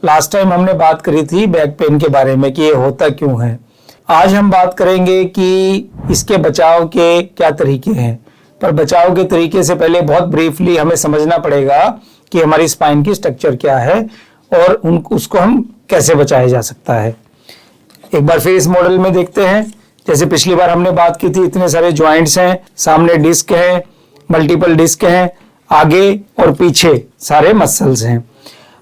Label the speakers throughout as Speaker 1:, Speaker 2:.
Speaker 1: Last time हमने बात करी थी बैक पेन के बारे में कि ये होता क्यों है। आज हम बात करेंगे कि इसके बचाव के क्या तरीके हैं। पर बचाव के तरीके से पहले बहुत ब्रीफली हमें समझना पड़ेगा कि हमारी स्पाइन की स्ट्रक्चर क्या है और उसको हम कैसे बचाया जा सकता है। एक बार फिर इस मॉडल में देखते हैं। जैसे पिछली बार हमने बात की थी, इतने सारे जॉइंट्स हैं, सामने डिस्क है, मल्टीपल डिस्क हैं, आगे और पीछे सारे मसल्स हैं।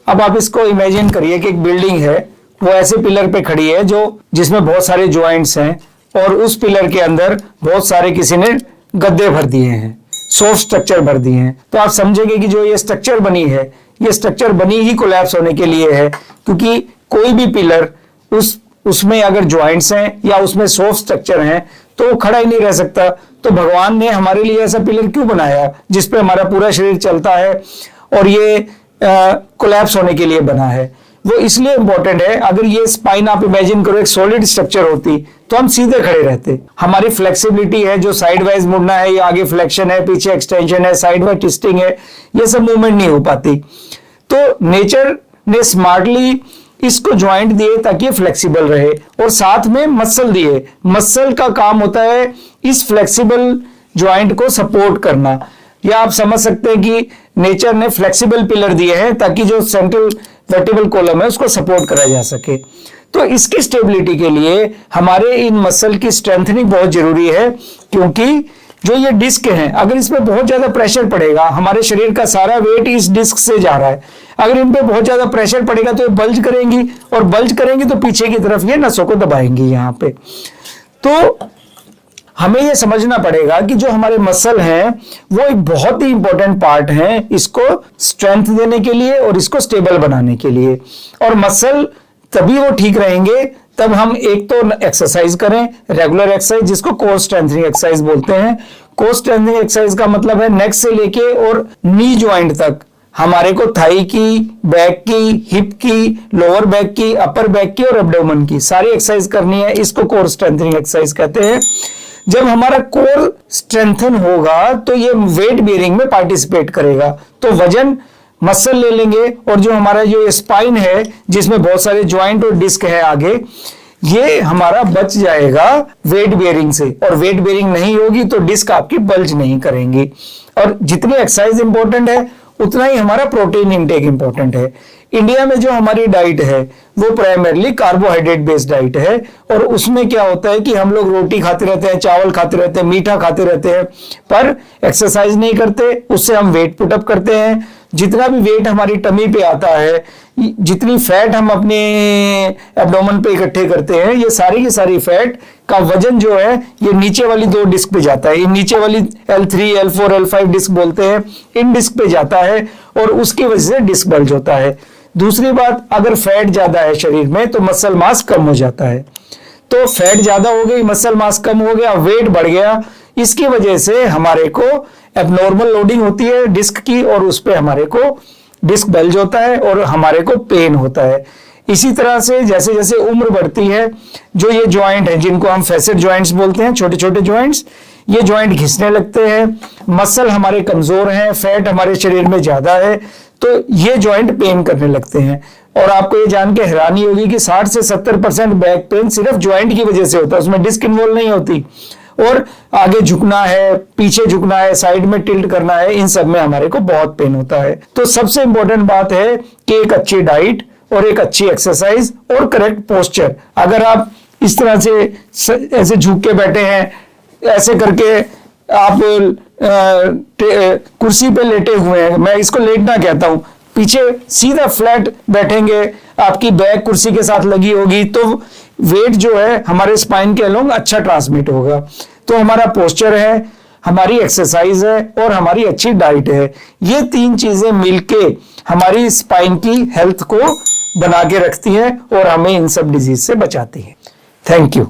Speaker 1: अब आप इसको इमेजिन करिए कि एक बिल्डिंग है, वो ऐसे पिलर पे खड़ी है जिसमें बहुत सारे जॉइंट्स हैं और उस पिलर के अंदर बहुत सारे किसी ने गद्दे भर दिए हैं, सॉफ्ट स्ट्रक्चर भर दिए हैं। तो आप समझेंगे कि जो ये स्ट्रक्चर बनी है, ये स्ट्रक्चर बनी ही कोलैप्स होने के लिए है, क्योंकि कोई भी पिलर उसमें अगर जॉइंट्स हैं या उसमें सॉफ्ट स्ट्रक्चर हैं तो वो खड़ा ही नहीं रह सकता। तो भगवान ने हमारे लिए ऐसा पिलर क्यों बनाया जिसपे हमारा पूरा शरीर चलता है, और ये कोलैप्स होने के लिए बना है। वो इसलिए इंपॉर्टेंट है। अगर ये स्पाइन आप इमेजिन करो एक सॉलिड स्ट्रक्चर होती तो हम सीधे खड़े रहते। हमारी फ्लेक्सिबिलिटी है, जो साइड वाइज मुड़ना है, या आगे फ्लेक्शन है, पीछे एक्सटेंशन है, साइड वाइज ट्विस्टिंग है, ये सब मूवमेंट नहीं हो पाती। तो नेचर ने स्मार्टली इसको ज्वाइंट दिए ताकि फ्लेक्सिबल रहे, और साथ में मसल दिए। मसल का काम होता है इस फ्लेक्सिबल ज्वाइंट को सपोर्ट करना, या आप समझ सकते हैं कि नेचर ने फ्लेक्सिबल पिलर दिए हैं ताकि जो सेंट्रल वर्टिब्रल कॉलम है उसको सपोर्ट करा जा सके। तो इसकी स्टेबिलिटी के लिए हमारे इन मसल की स्ट्रेंथनिंग बहुत जरूरी है, क्योंकि जो ये डिस्क है, अगर इस पे बहुत ज्यादा प्रेशर पड़ेगा, हमारे शरीर का सारा वेट इस डिस्क से जा रहा है, अगर इन पे बहुत ज्यादा प्रेशर पड़ेगा तो ये बल्ज करेंगी, और बल्ज करेंगी तो पीछे की तरफ ये नसों को दबाएंगी यहाँ पे। तो हमें ये समझना पड़ेगा कि जो हमारे मसल हैं वो एक बहुत ही इंपॉर्टेंट पार्ट है इसको स्ट्रेंथ देने के लिए और इसको स्टेबल बनाने के लिए। और मसल तभी वो ठीक रहेंगे तब हम एक तो एक्सरसाइज करें, रेगुलर एक्सरसाइज, जिसको कोर स्ट्रेंथनिंग एक्सरसाइज बोलते हैं। कोर स्ट्रेंथनिंग एक्सरसाइज का मतलब है नेक से लेके और नी ज्वाइंट तक हमारे को थाई की, बैक की, हिप की, लोअर बैक की, अपर बैक की और एब्डोमेन की सारी एक्सरसाइज करनी है। इसको कोर स्ट्रेंथनिंग एक्सरसाइज कहते हैं। जब हमारा कोर स्ट्रेंथन होगा तो ये वेट बेयरिंग में पार्टिसिपेट करेगा। तो वजन मसल ले लेंगे, और जो हमारा जो स्पाइन है जिसमें बहुत सारे जॉइंट और डिस्क है आगे, ये हमारा बच जाएगा वेट बेयरिंग से। और वेट बेयरिंग नहीं होगी तो डिस्क आपकी बल्ज नहीं करेंगी। और जितनी एक्सरसाइज इंपॉर्टेंट है उतना ही हमारा प्रोटीन इंटेक इंपॉर्टेंट है। इंडिया में जो हमारी डाइट है वो प्राइमरली कार्बोहाइड्रेट बेस्ड डाइट है, और उसमें क्या होता है कि हम लोग रोटी खाते रहते हैं, चावल खाते रहते हैं, मीठा खाते रहते हैं, पर एक्सरसाइज नहीं करते। उससे हम वेट पुटअप करते हैं। जितना भी वेट हमारी टमी पे आता है, जितनी फैट हम अपने एब्डोमेन पे इकट्ठे करते हैं, ये सारी की सारी फैट का वजन जो है ये नीचे वाली दो डिस्क पे जाता है। ये नीचे वाली L3, L4, L5 डिस्क बोलते हैं, इन डिस्क पे जाता है, और उसकी वजह से डिस्क बल्ज होता है। दूसरी बात, अगर फैट ज्यादा है शरीर में तो मसल मास कम हो जाता है। तो फैट ज्यादा हो गई, मसल मास कम हो गया, वेट बढ़ गया, इसकी वजह से हमारे को एबनॉर्मल लोडिंग होती है डिस्क की, और उस पे हमारे को डिस्क बल्ज होता है और हमारे को पेन होता है। इसी तरह से जैसे जैसे उम्र बढ़ती है, जो ये ज्वाइंट है जिनको हम फैसेट ज्वाइंट्स बोलते हैं, छोटे छोटे ज्वाइंट्स, ये ज्वाइंट घिसने लगते हैं, मसल हमारे कमजोर हैं, फैट हमारे शरीर में ज्यादा है, तो ये ज्वाइंट पेन करने लगते हैं। और आपको ये जान के हैरानी होगी कि 60 से 70% बैक पेन सिर्फ ज्वाइंट की वजह से होता है, उसमें डिस्क इन्वॉल्व नहीं होती। और आगे झुकना है, पीछे झुकना है, साइड में टिल्ट करना है, इन सब में हमारे को बहुत पेन होता है। तो सबसे इंपॉर्टेंट बात है कि एक अच्छी डाइट और एक अच्छी एक्सरसाइज और करेक्ट पोस्चर। अगर आप इस तरह से ऐसे झुक के बैठे हैं, ऐसे करके आप कुर्सी पे लेटे हुए हैं, मैं इसको लेटना कहता हूं, पीछे सीधा फ्लैट बैठेंगे, आपकी बैक कुर्सी के साथ लगी होगी, तो वेट जो है हमारे स्पाइन के अलोंग अच्छा ट्रांसमिट होगा। तो हमारा पोस्चर है, हमारी एक्सरसाइज है और हमारी अच्छी डाइट है, ये तीन चीजें मिलके हमारी स्पाइन की हेल्थ को बना के रखती हैं और हमें इन सब डिजीज से बचाती है। Thank you.